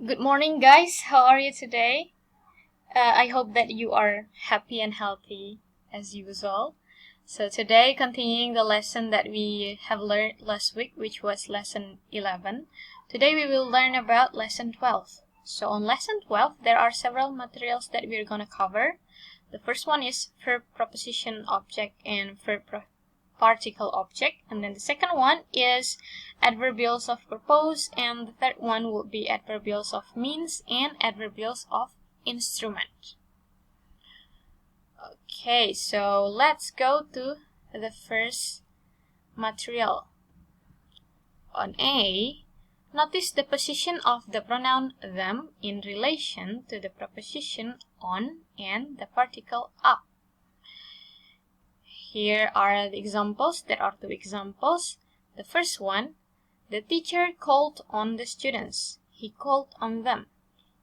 Good morning, guys. How are you today? I hope that you are happy and healthy as usual. So today, continuing the lesson that we have learned last week, which was lesson 11. Today we will learn about lesson 12. So on lesson 12, there are several materials that we're going to cover. The first one is verb, preposition, object, and verb particle object, and then the second one is adverbials of purpose, and the third one would be adverbials of means and adverbials of instrument. Okay, so let's go to the first material. On A, notice the position of the pronoun them in relation to the preposition on and the particle up. Here are the examples. There are two examples. The first one, the teacher called on the students. He called on them.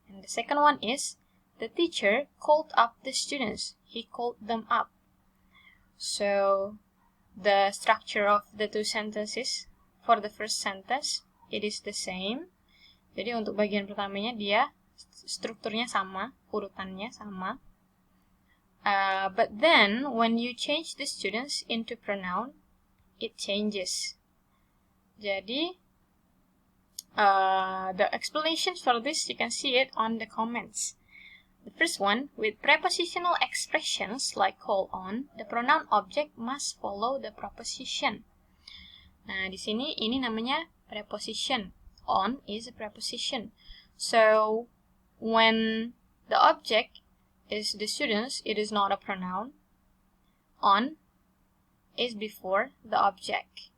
And the second one is, the teacher called up the students. He called them up. So, the structure of the two sentences, for the first sentence, it is the same. Jadi untuk bagian pertamanya dia strukturnya sama, urutannya sama. But then, when you change the students into pronoun, it changes. Jadi, the explanations for this, you can see it on the comments. The first one, with prepositional expressions like call on, the pronoun object must follow the preposition. Nah, di sini ini namanya preposition. On is a preposition. So, when the object is the students, it is not a pronoun. On is before the object.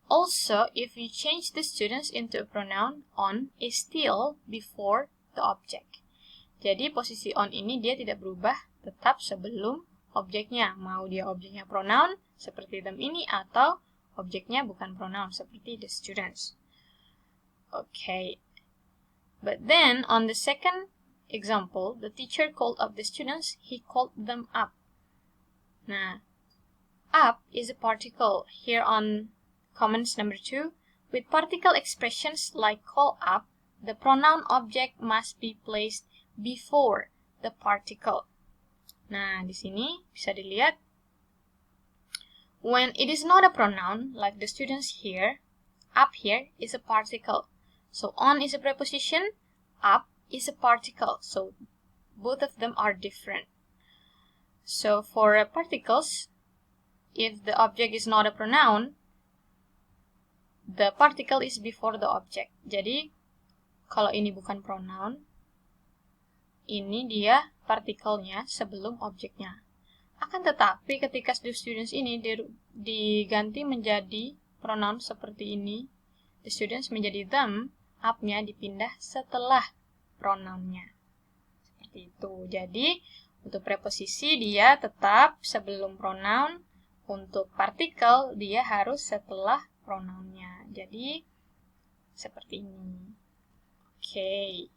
Also, if you change the students into a pronoun, on is still before the object. Jadi posisi on ini dia tidak berubah, tetap sebelum objeknya. Mau dia objeknya pronoun seperti them ini atau objeknya bukan pronoun seperti the students. Okay. But then on the second example, the teacher called up the students, he called them up. Nah, up is a particle. Here on comments number 2, with particle expressions like call up, the pronoun object must be placed before the particle. Nah, di sini bisa dilihat, when it is not a pronoun, like the students here, up here is a particle. So on is a preposition, up is a particle. So both of them are different. So for particles, if the object is not a pronoun, the particle is before the object. Jadi, kalau ini bukan pronoun, ini dia partikelnya sebelum objeknya. Akan tetapi, ketika the students ini diganti menjadi pronoun seperti ini, the students menjadi them, up-nya dipindah setelah pronounnya. Seperti itu. Jadi, untuk preposisi dia tetap sebelum pronoun, untuk partikel dia harus setelah pronounnya. Jadi, seperti ini. Okay.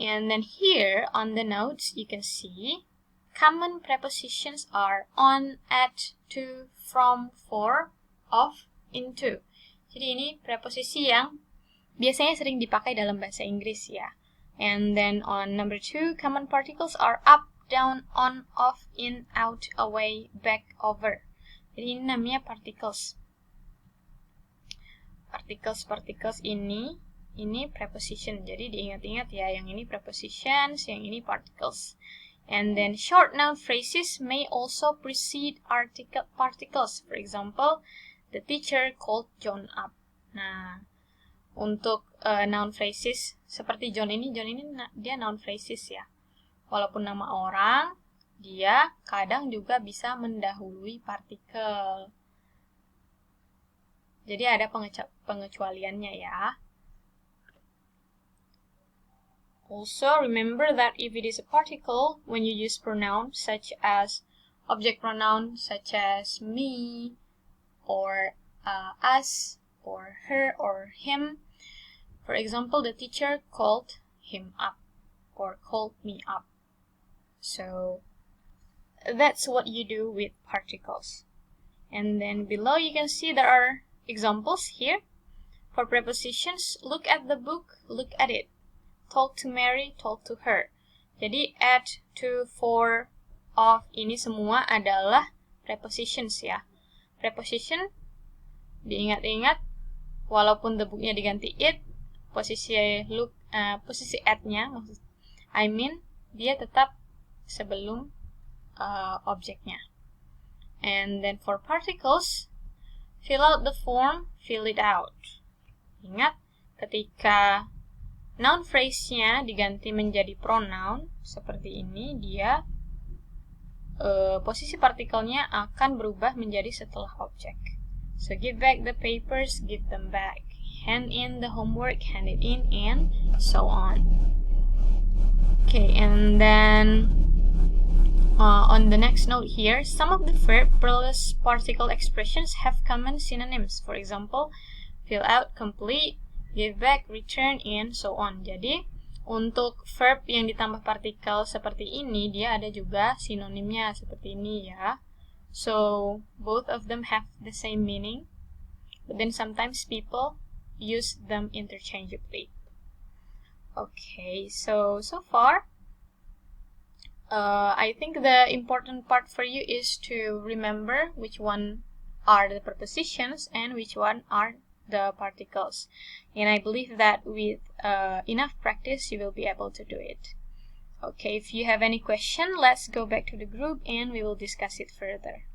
And then here on the notes, you can see common prepositions are on, at, to, from, for, of, into. Jadi ini preposisi yang biasanya sering dipakai dalam bahasa Inggris ya. And then on number 2, common particles are up, down, on, off, in, out, away, back, over. Jadi ini namanya particles. Particles ini preposition. Jadi diingat-ingat ya, yang ini prepositions, yang ini particles. And then short noun phrases may also precede particles. For example, the teacher called John up. Nah, untuk noun phrases seperti John ini dia noun phrases ya. Walaupun nama orang, dia kadang juga bisa mendahului partikel. Jadi ada pengecualiannya ya. Also, remember that if it is a particle, when you use pronouns such as object pronoun such as me, or us, or her, or him. For example, the teacher called him up, or called me up. So, that's what you do with particles. And then below you can see there are examples here. For prepositions, look at the book, look at it. Talk to Mary, talk to her. Jadi at, to, for, of ini semua adalah prepositions ya. Preposition, diingat-ingat, walaupun the booknya diganti it, posisi at-nya, dia tetap sebelum objeknya. And then for particles, fill out the form, fill it out. Ingat, ketika noun phrase-nya diganti menjadi pronoun, seperti ini, dia posisi partikelnya akan berubah menjadi setelah objek. So, give back the papers, give them back. Hand in the homework, hand it in, and so on. Okay, and then on the next note here, some of the verb plus particle expressions have common synonyms. For example, fill out, complete, give back, return, and so on. Jadi, untuk verb yang ditambah partikel seperti ini, dia ada juga sinonimnya seperti ini ya. So, both of them have the same meaning, but then sometimes people use them interchangeably. Okay, so far, I think the important part for you is to remember which one are the prepositions and which one are the particles. And I believe that with enough practice, you will be able to do it. Okay, if you have any question, let's go back to the group and we will discuss it further.